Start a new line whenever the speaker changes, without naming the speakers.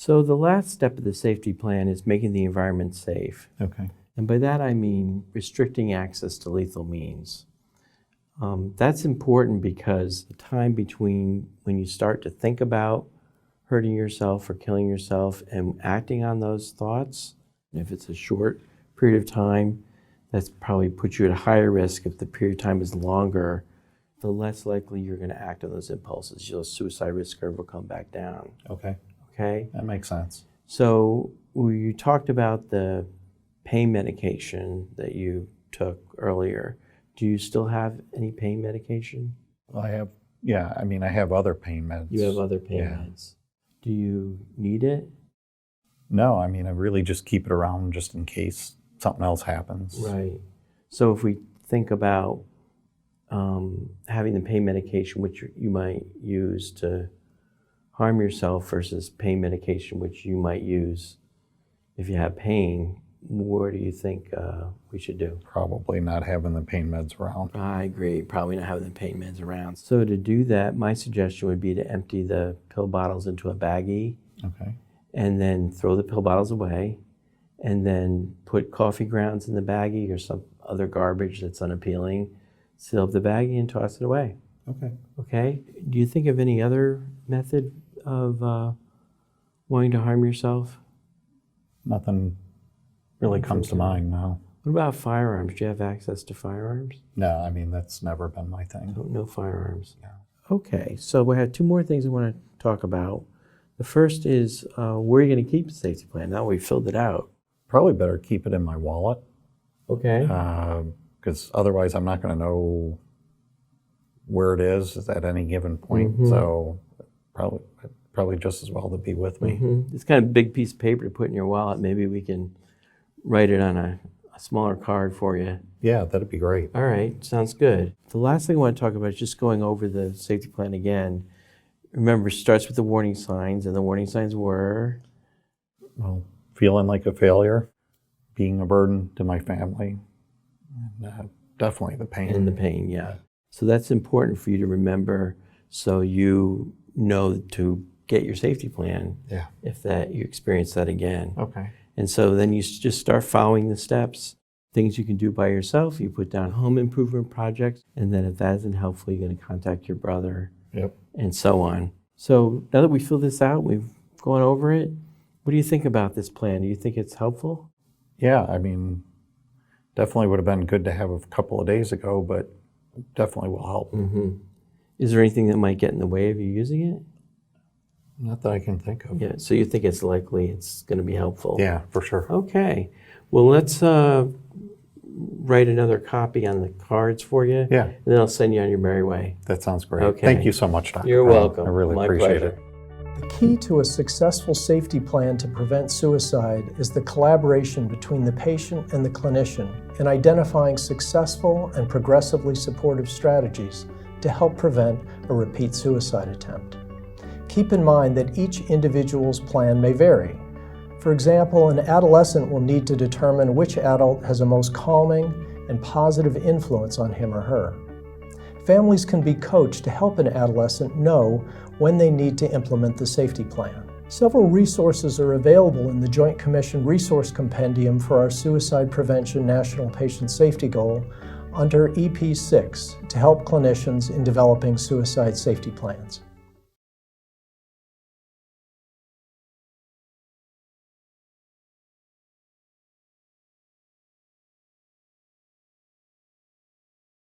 So the last step of the safety plan is making the environment safe.
Okay.
And by that I mean restricting access to lethal means. That's important because the time between when you start to think about hurting yourself or killing yourself and acting on those thoughts, and if it's a short period of time, that's probably puts you at a higher risk. If the period of time is longer, the less likely you're going to act on those impulses. Your suicide risk curve will come back down.
Okay.
Okay?
That makes sense.
So you talked about the pain medication that you took earlier. Do you still have any pain medication?
I have other pain meds.
You have other pain meds. Do you need it?
No, I really just keep it around just in case something else happens.
Right. So if we think about having the pain medication which you might use to harm yourself versus pain medication which you might use if you have pain, what do you think we should do?
Probably not having the pain meds around.
I agree, probably not having the pain meds around. So to do that, my suggestion would be to empty the pill bottles into a baggie.
Okay.
And then throw the pill bottles away, and then put coffee grounds in the baggie or some other garbage that's unappealing, seal up the baggie and toss it away.
Okay.
Okay? Do you think of any other method of wanting to harm yourself?
Nothing really comes to mind now.
What about firearms? Do you have access to firearms?
No, that's never been my thing.
No firearms.
No.
Okay, so we have two more things I want to talk about. The first is where are you going to keep the safety plan? Now we've filled it out.
Probably better keep it in my wallet.
Okay.
Because otherwise I'm not going to know where it is at any given point.
Mm-hmm.
So probably just as well to be with me.
Mm-hmm. It's kind of a big piece of paper to put in your wallet. Maybe we can write it on a smaller card for you.
Yeah, that'd be great.
All right, sounds good. The last thing I want to talk about is just going over the safety plan again. Remember, it starts with the warning signs, and the warning signs were?
Well, feeling like a failure, being a burden to my family, and definitely the pain.
And the pain, yeah. So that's important for you to remember so you know to get your safety plan if you experience that again.
Okay.
And so then you just start following the steps, things you can do by yourself. You put down home improvement projects, and then if that isn't helpful, you're going to contact your brother.
Yep.
And so on. So now that we filled this out, we've gone over it, what do you think about this plan? Do you think it's helpful?
Yeah, definitely would have been good to have a couple of days ago, but definitely will help.
Mm-hmm. Is there anything that might get in the way of you using it?
Not that I can think of.
Yeah, so you think it's likely it's going to be helpful?
Yeah, for sure.
Okay. Well, let's write another copy on the cards for you.
Yeah.
And then I'll send you on your merry way.
That sounds great.
Okay.
Thank you so much, Dr.
You're welcome.
I really appreciate it.
The key to a successful safety plan to prevent suicide is the collaboration between the patient and the clinician in identifying successful and progressively supportive strategies to help prevent a repeat suicide attempt. Keep in mind that each individual's plan may vary. For example, an adolescent will need to determine which adult has a most calming and positive influence on him or her. Families can be coached to help an adolescent know when they need to implement the safety plan. Several resources are available in the Joint Commission Resource Compendium for our Suicide Prevention National Patient Safety Goal under EP6 to help clinicians in developing suicide safety plans.